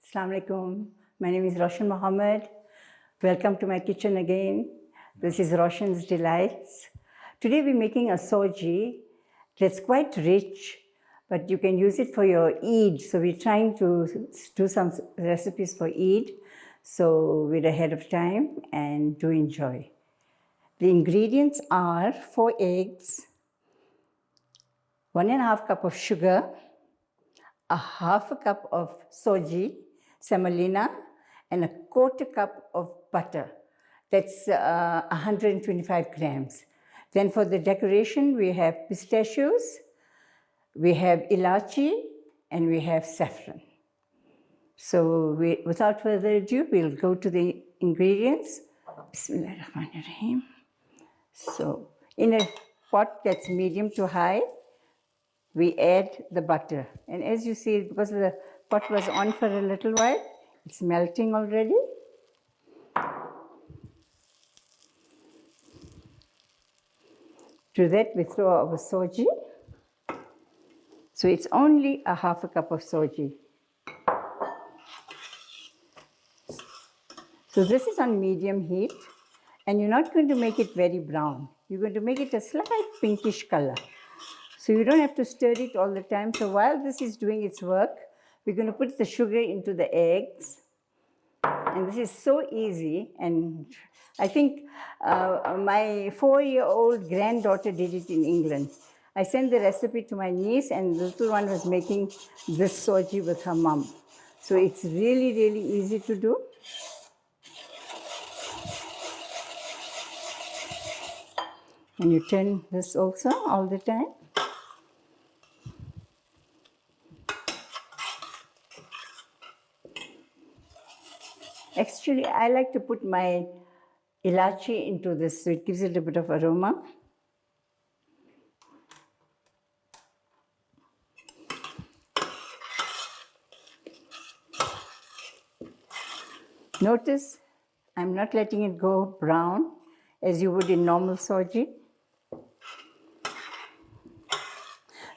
Assalamu alaikum. My name is Roshan Mohammed. Welcome to my kitchen again. This is Roshan's Delights. Today we're making a Sojee that's quite rich, but you can use it for your Eid. So we're trying to do some recipes for Eid. So we're ahead of time and do enjoy. The ingredients are 4 eggs, 1.5 cup of sugar, a half a cup of Sojee, semolina, and a quarter cup of butter. That's 125 grams. Then for the decoration, we have pistachios, we have ilachi, and we have saffron. So without further ado, we'll go to the ingredients. Bismillahirrahmanirrahim. So in a pot that's medium to high, we add the butter. And as you see, because the pot was on for a little while, it's melting already. To that, we throw our Sojee. So it's only a half a cup of Sojee. So this is on medium heat, and you're not going to make it very brown. You're going to make it a slight pinkish color. So you don't have to stir it all the time. So while this is doing its work, we're going to put the sugar into the eggs. And this is so easy. And I think my 4-year-old granddaughter did it in England. I sent the recipe to my niece, and the little one was making this Sojee with her mom. So it's really, really easy to do. And you turn this also all the time. Actually, I like to put my ilachi into this, so it gives it a bit of aroma. Notice I'm not letting it go brown as you would in normal Sojee.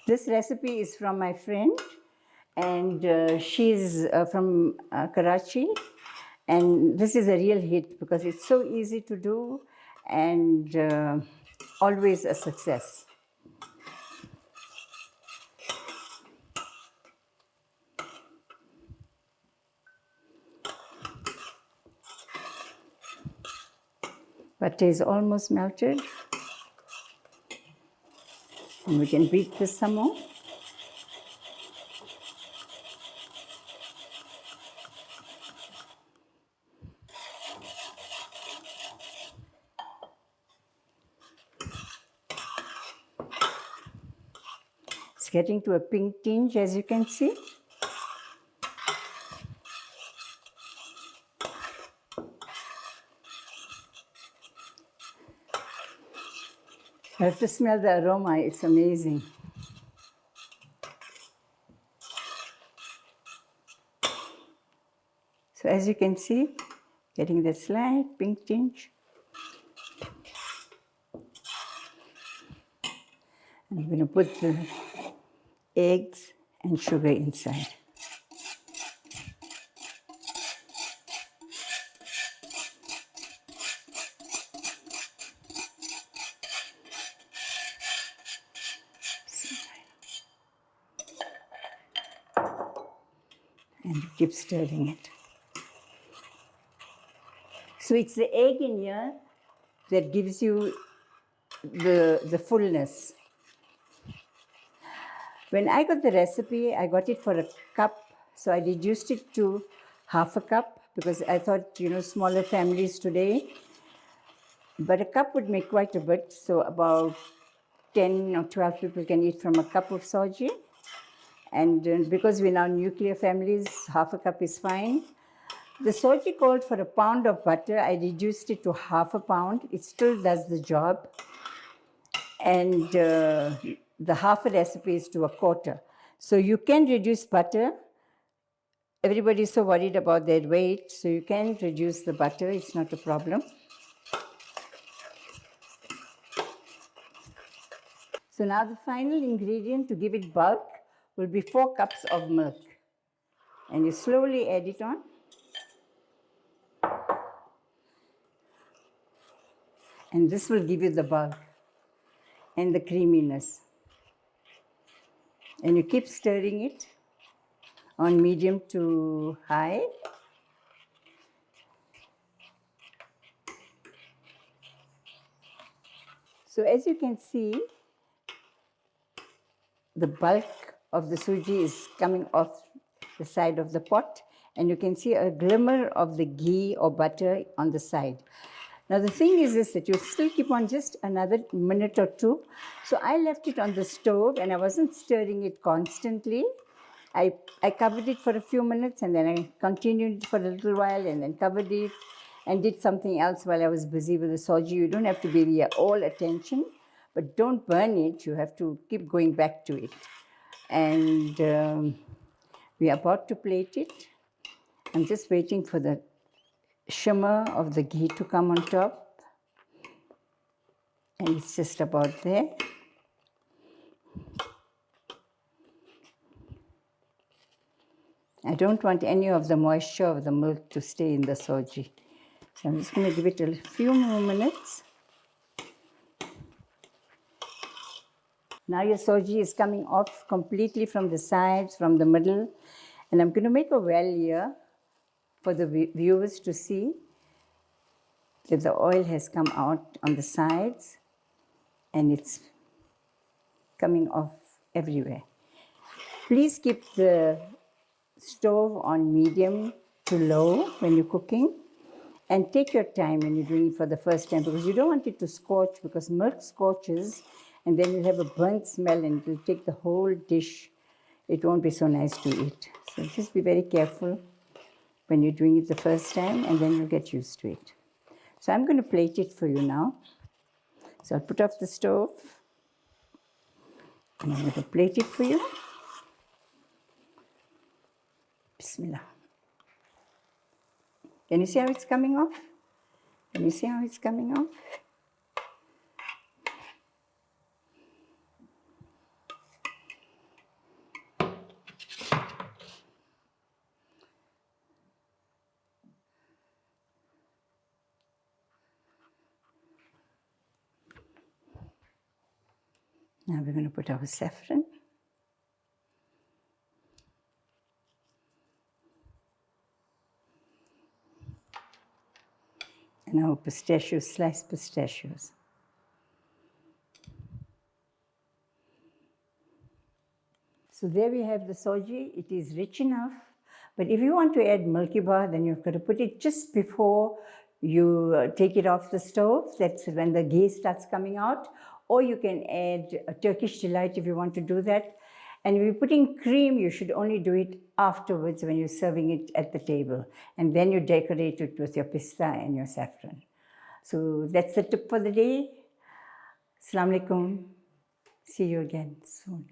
This recipe is from my friend, and she's from Karachi. And this is a real hit because it's so easy to do and always a success. Butter is almost melted. And we can beat this some more. It's getting to a pink tinge, as you can see. You have to smell the aroma, it's amazing. So as you can see, getting that slight pink tinge. And I'm going to put the eggs and sugar inside. And keep stirring it. So it's the egg in here that gives you the fullness. When I got the recipe, I got it for a cup, so I reduced it to half a cup because I thought, smaller families today. But a cup would make quite a bit, so about 10 or 12 people can eat from a cup of Sojee. And because we're now nuclear families, half a cup is fine. The Sojee called for a pound of butter. I reduced it to half a pound. It still does the job. And the half a recipe is to a quarter. So you can reduce butter. Everybody's so worried about their weight, so you can reduce the butter. It's not a problem. So now the final ingredient to give it bulk will be 4 cups of milk. And you slowly add it on. And this will give you the bulk and the creaminess. And you keep stirring it on medium to high. So as you can see, the bulk of the Sojee is coming off the side of the pot, and you can see a glimmer of the ghee or butter on the side. Now the thing is this, that you still keep on just another minute or two. So I left it on the stove and I wasn't stirring it constantly. I covered it for a few minutes and then I continued for a little while and then covered it and did something else while I was busy with the Sojee. You don't have to be all attention, but don't burn it. You have to keep going back to it. And we are about to plate it. I'm just waiting for the shimmer of the ghee to come on top. And it's just about there. I don't want any of the moisture of the milk to stay in the Sojee. So I'm just going to give it a few more minutes. Now your Sojee is coming off completely from the sides, from the middle. And I'm going to make a well here for the viewers to see that the oil has come out on the sides and it's coming off everywhere. Please keep the stove on medium to low when you're cooking, and take your time when you're doing it for the first time, because you don't want it to scorch, because milk scorches and then you'll have a burnt smell and it will take the whole dish. It won't be so nice to eat. So just be very careful when you're doing it the first time, and then you'll get used to it. So I'm going to plate it for you now. So I'll put off the stove and I'm going to plate it for you. Bismillah. Can you see how it's coming off? Can you see how it's coming off? Now we're going to put our saffron. And our pistachios, sliced pistachios. So there we have the Sojee. It is rich enough. But if you want to add milky bar, then you've got to put it just before you take it off the stove. That's when the ghee starts coming out. Or you can add a Turkish delight if you want to do that. And if you're putting cream, you should only do it afterwards when you're serving it at the table. And then you decorate it with your pista and your saffron. So that's the tip for the day. Assalamu alaikum. See you again soon.